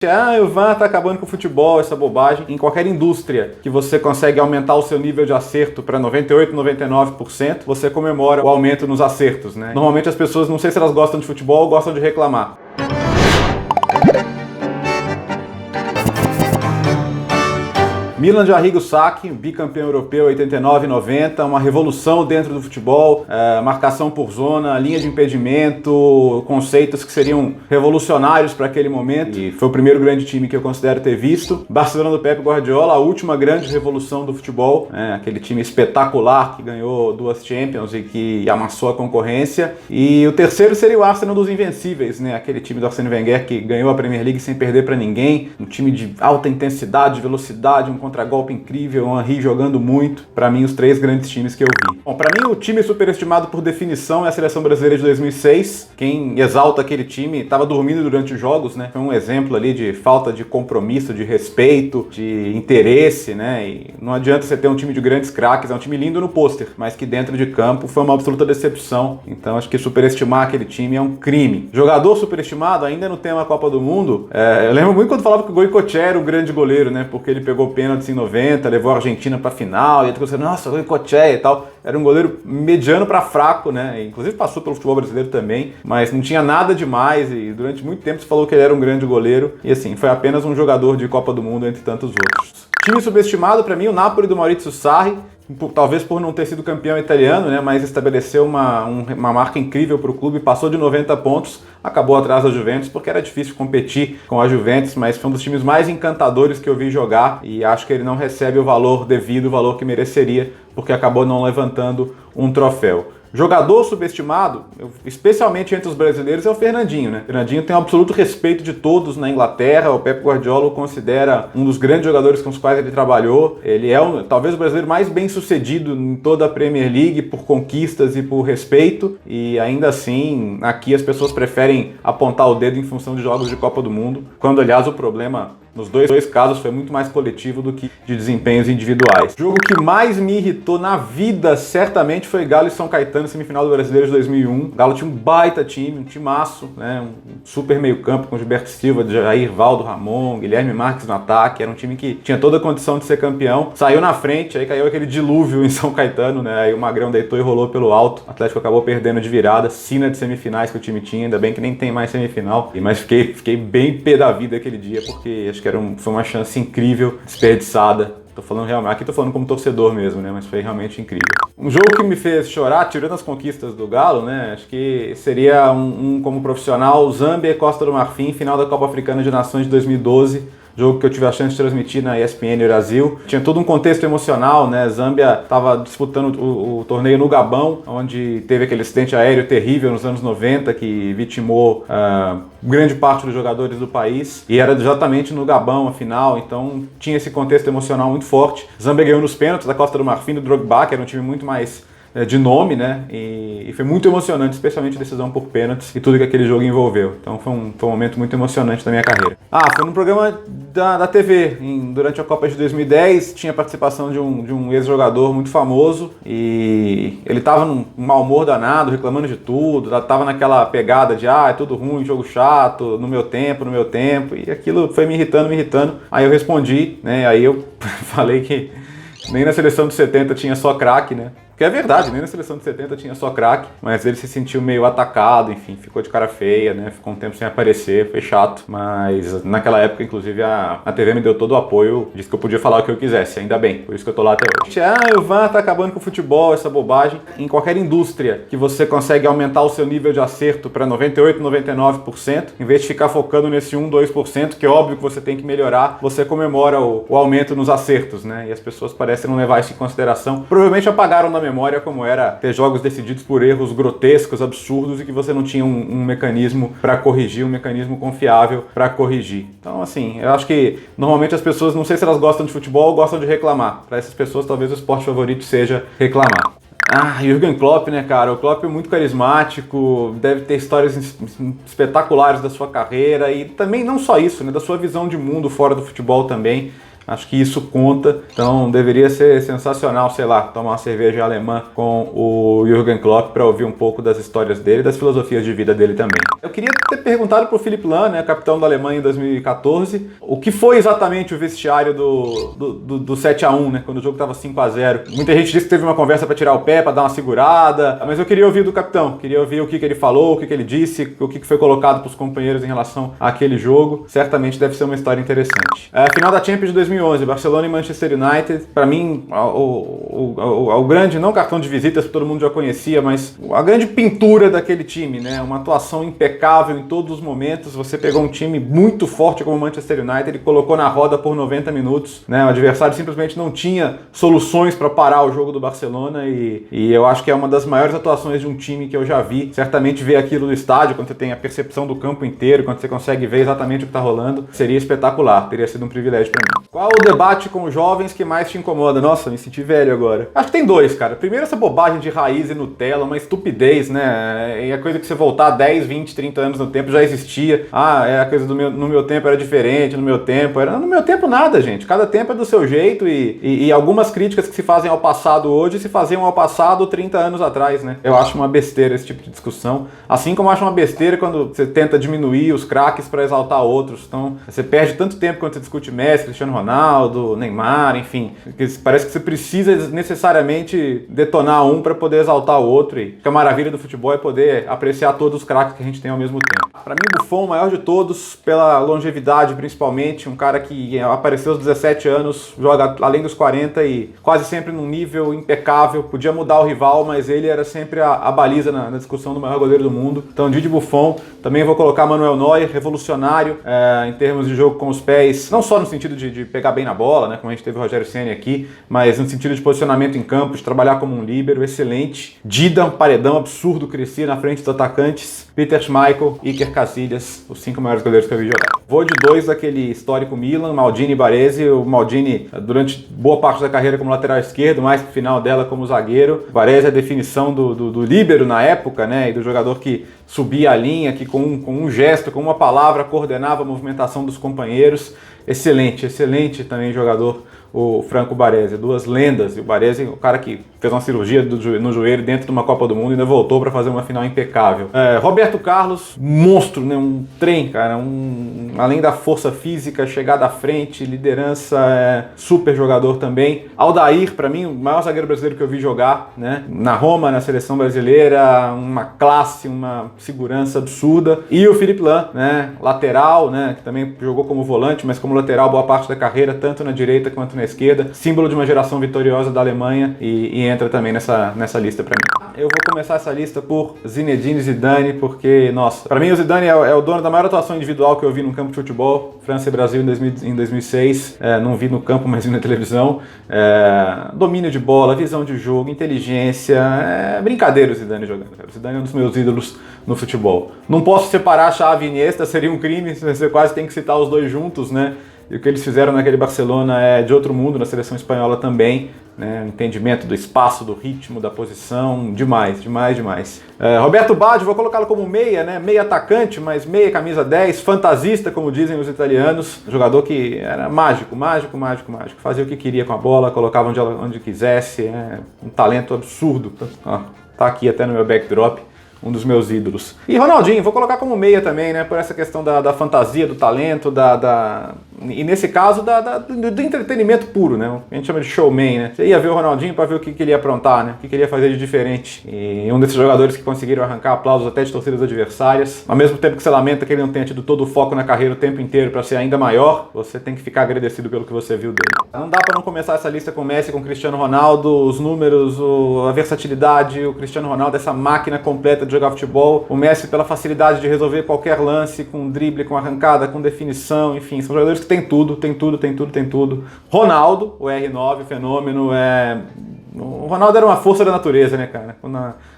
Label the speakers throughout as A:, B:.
A: O Ivan tá acabando com o futebol, essa bobagem. Em qualquer indústria que você consegue aumentar o seu nível de acerto para 98, 99%, você comemora o aumento nos acertos, né? Normalmente as pessoas, não sei se elas gostam de futebol ou gostam de reclamar. Milan de Arrigo Sacchi, bicampeão europeu 89 e 90, uma revolução dentro do futebol, marcação por zona, linha de impedimento, conceitos que seriam revolucionários para aquele momento, e foi o primeiro grande time que eu considero ter visto. Barcelona do Pep Guardiola, a última grande revolução do futebol, aquele time espetacular que ganhou 2 Champions e que amassou a concorrência. E o terceiro seria o Arsenal dos Invencíveis, né? Aquele time do Arsène Wenger que ganhou a Premier League sem perder para ninguém, um time de alta intensidade, velocidade, um contra-golpe incrível, o Henry jogando muito. Para mim, os 3 grandes times que eu vi. Bom, para mim, o time superestimado por definição é a Seleção Brasileira de 2006. Quem exalta aquele time estava dormindo durante os jogos, né? Foi um exemplo ali de falta de compromisso, de respeito, de interesse, né? E não adianta você ter um time de grandes craques, é um time lindo no pôster, mas que dentro de campo foi uma absoluta decepção. Então, acho que superestimar aquele time é um crime. Jogador superestimado, ainda no tema Copa do Mundo, eu lembro muito quando falava que o Goicoechea era um grande goleiro, né? Porque ele pegou pênalti em 90, levou a Argentina pra final, e a gente nossa, Goicoechea e tal. Era um goleiro mediano pra fraco, né? Inclusive passou pelo futebol brasileiro também, mas não tinha nada demais e durante muito tempo se falou que ele era um grande goleiro. E assim, foi apenas um jogador de Copa do Mundo entre tantos outros. Time subestimado pra mim, o Napoli do Maurizio Sarri. Talvez por não ter sido campeão italiano, né, mas estabeleceu uma marca incrível para o clube, passou de 90 pontos, acabou atrás da Juventus, porque era difícil competir com a Juventus, mas foi um dos times mais encantadores que eu vi jogar e acho que ele não recebe o valor devido, o valor que mereceria, porque acabou não levantando um troféu. Jogador subestimado, especialmente entre os brasileiros, é o Fernandinho, né? O Fernandinho tem um absoluto respeito de todos na Inglaterra, o Pep Guardiola o considera um dos grandes jogadores com os quais ele trabalhou. Ele é talvez o brasileiro mais bem sucedido em toda a Premier League por conquistas e por respeito, e ainda assim, aqui as pessoas preferem apontar o dedo em função de jogos de Copa do Mundo, quando aliás o problema nos dois casos foi muito mais coletivo do que de desempenhos individuais. O jogo que mais me irritou na vida, certamente, foi Galo e São Caetano, semifinal do Brasileiro de 2001. O Galo tinha um baita time, um timaço, né? Um super meio campo com Gilberto Silva, Jair, Valdo, Ramon, Guilherme Marques no ataque. Era um time que tinha toda a condição de ser campeão. Saiu na frente, aí caiu aquele dilúvio em São Caetano, né? Aí o Magrão deitou e rolou pelo alto. O Atlético acabou perdendo de virada. Sina de semifinais que o time tinha, ainda bem que nem tem mais semifinal. Mas fiquei bem pé da vida aquele dia, porque acho que foi uma chance incrível, desperdiçada. Aqui tô falando como torcedor mesmo, né? Mas foi realmente incrível. Um jogo que me fez chorar, tirando as conquistas do Galo, né? Acho que seria como profissional, Zâmbia e Costa do Marfim, final da Copa Africana de Nações de 2012. Jogo que eu tive a chance de transmitir na ESPN Brasil. Tinha todo um contexto emocional, né? Zâmbia estava disputando o torneio no Gabão, onde teve aquele acidente aéreo terrível nos anos 90, que vitimou grande parte dos jogadores do país. E era exatamente no Gabão, a final, então tinha esse contexto emocional muito forte. Zâmbia ganhou nos pênaltis da Costa do Marfim, do Drogba, que era um time muito mais de nome, né? E foi muito emocionante, especialmente a decisão por pênaltis e tudo que aquele jogo envolveu. Então foi um momento muito emocionante da minha carreira. Foi num programa da TV, durante a Copa de 2010, tinha participação de um ex-jogador muito famoso e ele tava num mau humor danado, reclamando de tudo, tava naquela pegada de é tudo ruim, jogo chato, no meu tempo, e aquilo foi me irritando. Aí eu respondi, né? Aí eu falei que nem na seleção de 70 tinha só craque, né? Que é verdade, nem na seleção de 70 tinha só craque, mas ele se sentiu meio atacado, enfim, ficou de cara feia, né? Ficou um tempo sem aparecer, foi chato. Mas naquela época, inclusive, a TV me deu todo o apoio, disse que eu podia falar o que eu quisesse, ainda bem, por isso que eu tô lá até hoje. O Ivan tá acabando com o futebol, essa bobagem. Em qualquer indústria que você consegue aumentar o seu nível de acerto para 98, 99%, em vez de ficar focando nesse 1, 2%, que é óbvio que você tem que melhorar, você comemora o aumento nos acertos, né? E as pessoas parecem não levar isso em consideração. Provavelmente apagaram na memória como era ter jogos decididos por erros grotescos, absurdos e que você não tinha um mecanismo para corrigir, um mecanismo confiável para corrigir. Então, assim, eu acho que normalmente as pessoas, não sei se elas gostam de futebol ou gostam de reclamar. Para essas pessoas, talvez o esporte favorito seja reclamar. Jürgen Klopp, né, cara? O Klopp é muito carismático, deve ter histórias espetaculares da sua carreira e também não só isso, né, da sua visão de mundo fora do futebol também. Acho que isso conta, então deveria ser sensacional, sei lá, tomar uma cerveja alemã com o Jürgen Klopp para ouvir um pouco das histórias dele e das filosofias de vida dele também. Eu queria ter perguntado pro Philipp Lahm, né, capitão da Alemanha em 2014, o que foi exatamente o vestiário do 7-1, né, quando o jogo estava 5-0. Muita gente disse que teve uma conversa para tirar o pé, para dar uma segurada, mas eu queria ouvir do capitão, queria ouvir o que ele falou, o que ele disse, o que foi colocado para os companheiros em relação àquele jogo. Certamente deve ser uma história interessante. Final da Champions de 2011, Barcelona e Manchester United, para mim, o grande, não cartão de visitas que todo mundo já conhecia, mas a grande pintura daquele time, né, uma atuação impecável em todos os momentos. Você pegou um time muito forte como o Manchester United e colocou na roda por 90 minutos, né? O adversário simplesmente não tinha soluções para parar o jogo do Barcelona e eu acho que é uma das maiores atuações de um time que eu já vi. Certamente ver aquilo no estádio, quando você tem a percepção do campo inteiro, quando você consegue ver exatamente o que está rolando, seria espetacular, teria sido um privilégio para mim. Qual o debate com os jovens que mais te incomoda? Nossa, me senti velho agora. Acho que tem dois, cara. Primeiro, essa bobagem de raiz e Nutella, uma estupidez, né? É a coisa que você voltar 10, 20, 30 anos no tempo já existia. É a coisa no meu tempo era diferente, no meu tempo era... No meu tempo nada, gente. Cada tempo é do seu jeito e algumas críticas que se fazem ao passado hoje se faziam ao passado 30 anos atrás, né? Eu acho uma besteira esse tipo de discussão. Assim como eu acho uma besteira quando você tenta diminuir os craques para exaltar outros. Então, você perde tanto tempo quando você discute Messi, Cristiano Ronaldo, Neymar, enfim. Parece que você precisa necessariamente detonar um para poder exaltar o outro. E a maravilha do futebol é poder apreciar todos os craques que a gente tem ao mesmo tempo. Para mim, Buffon, o maior de todos, pela longevidade principalmente, um cara que apareceu aos 17 anos, joga além dos 40 e quase sempre num nível impecável, podia mudar o rival, mas ele era sempre a baliza na discussão do maior goleiro do mundo. Então, Didier Buffon, também vou colocar Manuel Neuer, revolucionário em termos de jogo com os pés, não só no sentido de pegar bem na bola, né, como a gente teve o Rogério Ceni aqui, mas no sentido de posicionamento em campo, de trabalhar como um líbero, excelente. Dida, um paredão absurdo, crescia na frente dos atacantes. Peter Schmeichel, Iker Casillas, os 5 maiores goleiros que eu vi jogar. Vou de 2 daquele histórico Milan, Maldini e Baresi. O Maldini, durante boa parte da carreira como lateral esquerdo, mais pro final dela como zagueiro. Baresi é a definição do líbero na época, né, e do jogador que subia a linha, que com um gesto, com uma palavra, coordenava a movimentação dos companheiros. Excelente, excelente também jogador, o Franco Baresi, 2 lendas. E o Baresi, o cara que fez uma cirurgia no joelho dentro de uma Copa do Mundo e ainda voltou para fazer uma final impecável. Roberto Carlos, monstro, né? Um trem, cara. Além da força física, chegada à frente, liderança, super jogador também. Aldair, para mim, o maior zagueiro brasileiro que eu vi jogar, né? Na Roma, na seleção brasileira, uma classe, uma segurança absurda. E o Philipp Lahm, né? Lateral, né? Que também jogou como volante, mas como lateral boa parte da carreira, tanto na direita quanto na esquerda. Símbolo de uma geração vitoriosa da Alemanha e entra também nessa lista para mim. Eu vou começar essa lista por Zinedine Zidane, porque, nossa, para mim o Zidane é o dono da maior atuação individual que eu vi num campo de futebol. França e Brasil em 2006, não vi no campo, mas vi na televisão. Domínio de bola, visão de jogo, inteligência, brincadeira o Zidane jogando. O Zidane é um dos meus ídolos no futebol. Não posso separar Xavi e Iniesta, seria um crime, você quase tem que citar os dois juntos, né? E o que eles fizeram naquele Barcelona é de outro mundo, na seleção espanhola também, né? Entendimento do espaço, do ritmo, da posição, demais, demais, demais. Roberto Baggio, vou colocá-lo como meia, né? Meia atacante, mas meia camisa 10, fantasista, como dizem os italianos. Jogador que era mágico, mágico, mágico, mágico. Fazia o que queria com a bola, colocava onde quisesse, um talento absurdo. Tá aqui até no meu backdrop. Um dos meus ídolos. E Ronaldinho, vou colocar como meia também, né? Por essa questão da fantasia, do talento, e nesse caso do entretenimento puro, né? A gente chama de showman, né? Você ia ver o Ronaldinho para ver o que ele ia aprontar, né? O que ele ia fazer de diferente. E um desses jogadores que conseguiram arrancar aplausos até de torcidas adversárias. Ao mesmo tempo que você lamenta que ele não tenha tido todo o foco na carreira o tempo inteiro para ser ainda maior, você tem que ficar agradecido pelo que você viu dele. Não dá para não começar essa lista com o Messi, com o Cristiano Ronaldo, os números, a versatilidade, o Cristiano Ronaldo, essa máquina completa de jogar futebol, o Messi pela facilidade de resolver qualquer lance, com drible, com arrancada, com definição, enfim, são jogadores que tem tudo, tem tudo, tem tudo, tem tudo. Ronaldo, o R9, fenômeno, o Ronaldo era uma força da natureza, né, cara?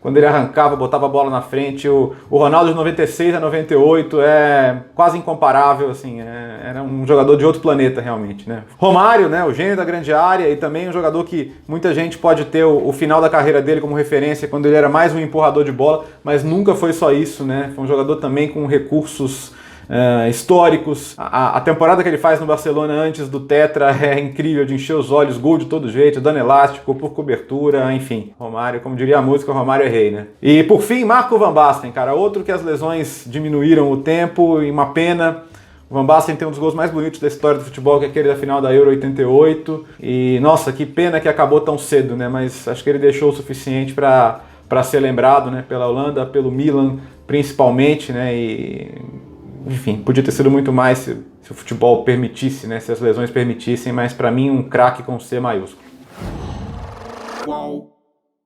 A: Quando ele arrancava, botava a bola na frente, o Ronaldo de 96 a 98 é quase incomparável, assim, era um jogador de outro planeta, realmente, né? Romário, né, o gênio da grande área e também um jogador que muita gente pode ter o final da carreira dele como referência, quando ele era mais um empurrador de bola, mas nunca foi só isso, né? Foi um jogador também com recursos históricos. A temporada que ele faz no Barcelona antes do Tetra é incrível, de encher os olhos, gol de todo jeito, dando elástico, por cobertura, enfim. Romário, como diria a música, Romário é rei, né? E por fim, Marco Van Basten, cara, outro que as lesões diminuíram o tempo, e uma pena. O Van Basten tem um dos gols mais bonitos da história do futebol, que é aquele da final da Euro 88. E, nossa, que pena que acabou tão cedo, né? Mas acho que ele deixou o suficiente para ser lembrado, né? Pela Holanda, pelo Milan, principalmente, né? E, enfim, podia ter sido muito mais se o futebol permitisse, né? Se as lesões permitissem, mas para mim um craque com C maiúsculo.